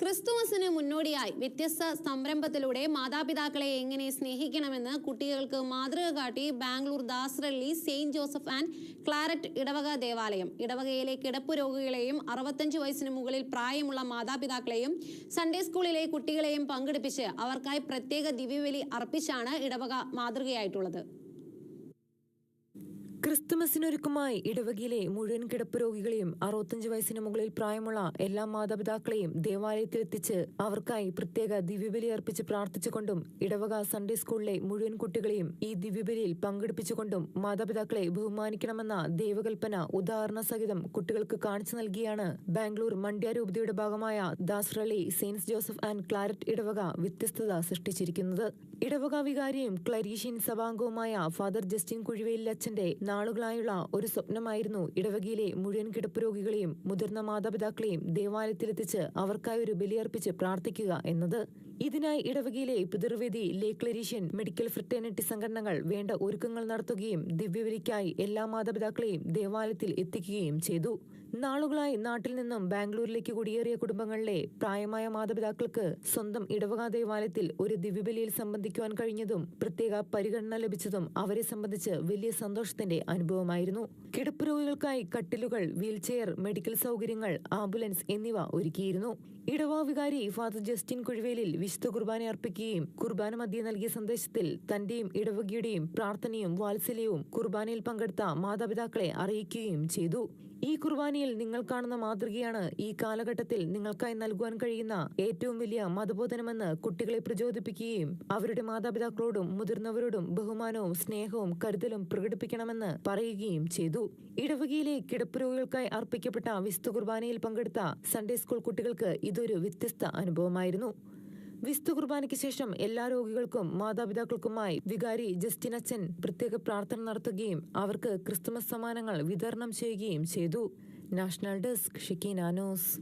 ക്രിസ്തുമസിന് മുന്നോടിയായി വ്യത്യസ്ത സംരംഭത്തിലൂടെ മാതാപിതാക്കളെ എങ്ങനെ സ്നേഹിക്കണമെന്ന് കുട്ടികൾക്ക് മാതൃക കാട്ടി Bangalore Dasarahalli saint Joseph and Claret ഇടവക ദേവാലയം. ഇടവകയിലെ കിടപ്പ് രോഗികളെയും 65 വയസ്സിന് മുകളിൽ പ്രായമുള്ള മാതാപിതാക്കളെയും സൺഡേ സ്കൂളിലെ കുട്ടികളെയും പങ്കെടുപ്പിച്ച് അവർക്കായി പ്രത്യേക ദിവ്യബലി അർപ്പിച്ചാണ് ഇടവക മാതൃകയായിട്ടുള്ളത്. ക്രിസ്തുമസിനൊരുക്കമായി ഇടവകയിലെ മുഴുവൻ കിടപ്പ് രോഗികളെയും 65 വയസ്സിന് മുകളിൽ പ്രായമുള്ള എല്ലാ മാതാപിതാക്കളെയും ദേവാലയത്തിലെത്തിച്ച് അവർക്കായി പ്രത്യേക ദിവ്യബലി അർപ്പിച്ച് പ്രാർത്ഥിച്ചുകൊണ്ടും ഇടവക സൺഡേ സ്കൂളിലെ മുഴുവൻ കുട്ടികളെയും ഈ ദിവ്യബലിയിൽ പങ്കെടുപ്പിച്ചുകൊണ്ടും മാതാപിതാക്കളെ ബഹുമാനിക്കണമെന്ന ദൈവകൽപ്പന ഉദാഹരണ സഹിതം കുട്ടികൾക്ക് കാണിച്ചു നൽകിയാണ് ബാംഗ്ലൂർ മണ്ഡ്യ രൂപതയുടെ ഭാഗമായ ദാസറള്ളി സെയിന്റ് ജോസഫ് ആൻഡ് ക്ലാരറ്റ് ഇടവക വ്യത്യസ്തത സൃഷ്ടിച്ചിരിക്കുന്നത്. ഇടവക വികാരിയും ക്ലരീഷ്യൻ സഭാംഗവുമായ ഫാദർ ജസ്റ്റിൻ കുഴിവേലിലച്ചന്റെ നാളുകളായുള്ള ഒരു സ്വപ്നമായിരുന്നു ഇടവകയിലെ മുഴുവൻ കിടപ്പ് രോഗികളെയും മുതിർന്ന മാതാപിതാക്കളെയും ദേവാലയത്തിലെത്തിച്ച് അവർക്കായി ഒരു ബലിയർപ്പിച്ച് പ്രാർത്ഥിക്കുക എന്നത്. ഇതിനായി ഇടവകയിലെ പിതൃവേദി ലേ ക്ലരീഷ്യൻ മെഡിക്കൽ ഫ്രറ്റേണിറ്റി സംഘടനകൾ വേണ്ട ഒരുക്കങ്ങൾ നടത്തുകയും ദിവ്യബലിക്കായി എല്ലാ മാതാപിതാക്കളെയും ദേവാലയത്തിൽ എത്തിക്കുകയും ചെയ്തു. നാളുകളായി നാട്ടിൽ നിന്നും ബാംഗ്ലൂരിലേക്ക് കുടിയേറിയ കുടുംബങ്ങളിലെ പ്രായമായ മാതാപിതാക്കൾക്ക് സ്വന്തം ഇടവക ദേവാലയത്തിൽ ഒരു ദിവ്യബലിയിൽ സംബന്ധിക്കുവാൻ കഴിഞ്ഞതും പ്രത്യേക പരിഗണന ലഭിച്ചതും അവരെ സംബന്ധിച്ച് വലിയ സന്തോഷത്തിന്റെ അനുഭവമായിരുന്നു. കിടപ്പ് രോഗികൾക്കായി കട്ടിലുകൾ, വീൽചെയർ, മെഡിക്കൽ സൗകര്യങ്ങൾ, ആംബുലൻസ് എന്നിവ ഒരുക്കിയിരുന്നു. ഇടവക വികാരി ഫാദർ ജസ്റ്റിൻ കുഴിവേലിൽ വിശുദ്ധ കുർബാന അർപ്പിക്കുകയും കുർബാന മധ്യേ നൽകിയ സന്ദേശത്തിൽ തന്റെയും ഇടവകയുടെയും പ്രാർത്ഥനയും വാത്സല്യവും കുർബാനയിൽ പങ്കെടുത്ത മാതാപിതാക്കളെ അറിയിക്കുകയും ചെയ്തു. ഈ കുർബാനയിൽ നിങ്ങൾ കാണുന്ന മാതൃകയാണ് ഈ കാലഘട്ടത്തിൽ നിങ്ങൾക്കായി നൽകുവാൻ കഴിയുന്ന ഏറ്റവും വലിയ മതബോധനമെന്ന് കുട്ടികളെ പ്രചോദിപ്പിക്കുകയും അവരുടെ മാതാപിതാക്കളോടും മുതിർന്നവരോടും ബഹുമാനവും സ്നേഹവും കരുതലും പ്രകടിപ്പിക്കണമെന്ന് പറയുകയും ചെയ്തു. ഇടവകയിലെ കിടപ്പ് രോഗികൾക്കായി അർപ്പിക്കപ്പെട്ട വിശുദ്ധ കുർബാനയിൽ പങ്കെടുത്ത സൺഡേ സ്കൂൾ കുട്ടികൾക്ക് ഇതൊരു വ്യത്യസ്ത അനുഭവമായിരുന്നു. വിശുദ്ധ കുർബാനയ്ക്ക് ശേഷം എല്ലാ രോഗികൾക്കും മാതാപിതാക്കൾക്കുമായി വികാരി ജസ്റ്റിൻ അച്ഛൻ പ്രത്യേക പ്രാർത്ഥന നടത്തുകയും അവർക്ക് ക്രിസ്തുമസ് സമ്മാനങ്ങൾ വിതരണം ചെയ്യുകയും ചെയ്തു. National desk Shikkeena news.